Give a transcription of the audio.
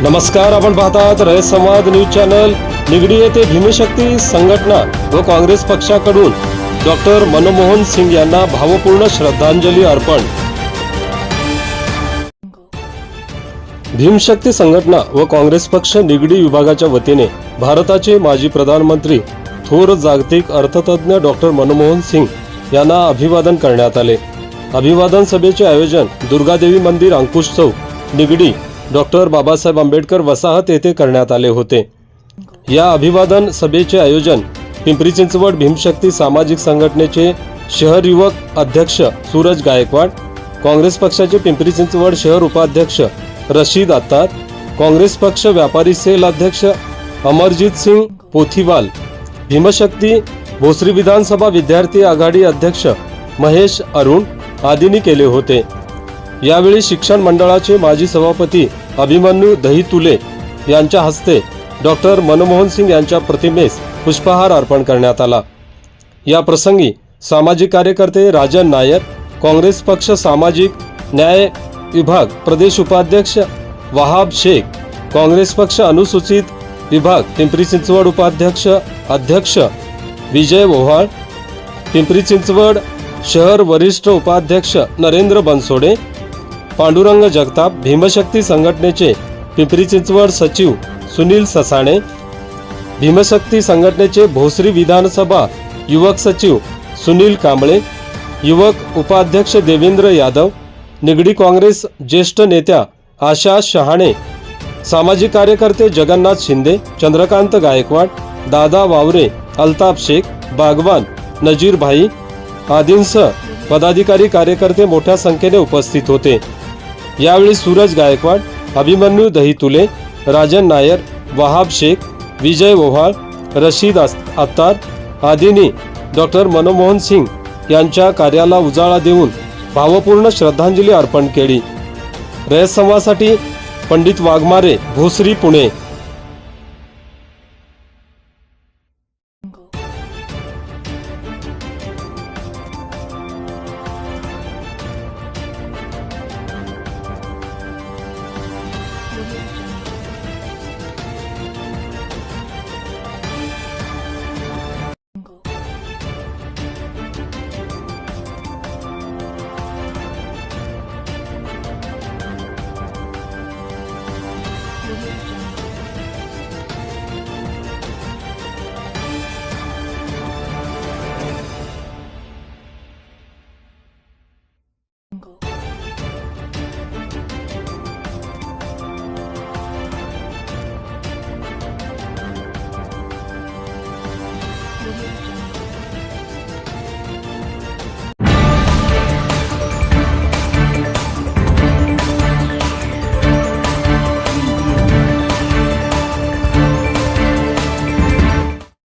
नमस्कार, आपण पाहतात रयत संवाद न्यूज चॅनल। निगडी येथे भीमशक्ती संघटना व काँग्रेस पक्षाकडून डॉक्टर मनमोहन सिंग यांना भावपूर्ण श्रद्धांजली अर्पण। भीमशक्ती संघटना व काँग्रेस पक्ष निगडी विभागाच्या वतीने भारताचे माजी प्रधानमंत्री थोर जागतिक अर्थतज्ञ डॉक्टर मनमोहन सिंग यांना अभिवादन करण्यात आले। अभिवादन सभेचे आयोजन दुर्गादेवी मंदिर, अंकुश चौक, निगडी, डॉक्टर बाबासाहेब आंबेडकर वसाहत येथे करण्यात आले होते। या अभिवादन सभेचे आयोजन पिंपरी चिंचवड भीमशक्ती सामाजिक संघटनेचे शहर युवक अध्यक्ष सूरज गायकवाड, काँग्रेस पक्षाचे पिंपरी चिंचवड शहर उपाध्यक्ष रशीद अत्तार, काँग्रेस पक्ष व्यापारी सेल अध्यक्ष अमरजीत सिंग पोथीवाल, भीमशक्ती भोसरी विधानसभा विद्यार्थी आघाडी अध्यक्ष महेश अरुण आदींनी केले होते। यावेळी शिक्षण मंडळाचे माजी सभापती अभिमन्यू दहीतुले यांच्या हस्ते डॉक्टर मनमोहन सिंग यांच्या प्रतिमेस पुष्पहार अर्पण करण्यात आला। या प्रसंगी सामाजिक कार्यकर्ते राजन नायर, काँग्रेस पक्ष सामाजिक न्याय विभाग प्रदेश उपाध्यक्ष वहाब शेख, काँग्रेस पक्ष अनुसूचित विभाग पिंपरी चिंचवड उपाध्यक्ष अध्यक्ष विजय ओव्हाळ, पिंपरी चिंचवड शहर वरिष्ठ उपाध्यक्ष नरेंद्र बनसोडे, पांडुरंग जगताप, भीमशक्ती संघटनेचे पिंपरी चिंचवड सचिव सुनील ससाणे, भीमशक्ती संघटनेचे भोसरी विधानसभा युवक सचिव सुनील कांबळे, युवक उपाध्यक्ष देवेंद्र यादव, निगडी काँग्रेस ज्येष्ठ नेत्या आशा शहाणे, सामाजिक कार्यकर्ते जगन्नाथ शिंदे, चंद्रकांत गायकवाड, दादा वावरे, अल्ताफ शेख, बागवान नजीर भाई आदींसह पदाधिकारी कार्यकर्ते मोठ्या संख्येने उपस्थित होते। यावेळी सूरज गायकवाड, अभिमन्यू दहीतुले, राजन नायर, वहाब शेख, विजय ओव्हाळ, रशीद अत्तार आदींनी डॉक्टर मनमोहन सिंग यांच्या कार्याला उजाळा देऊन भावपूर्ण श्रद्धांजली अर्पण केली। रयत संवादसाठी पंडित वाघमारे, भोसरी, पुणे।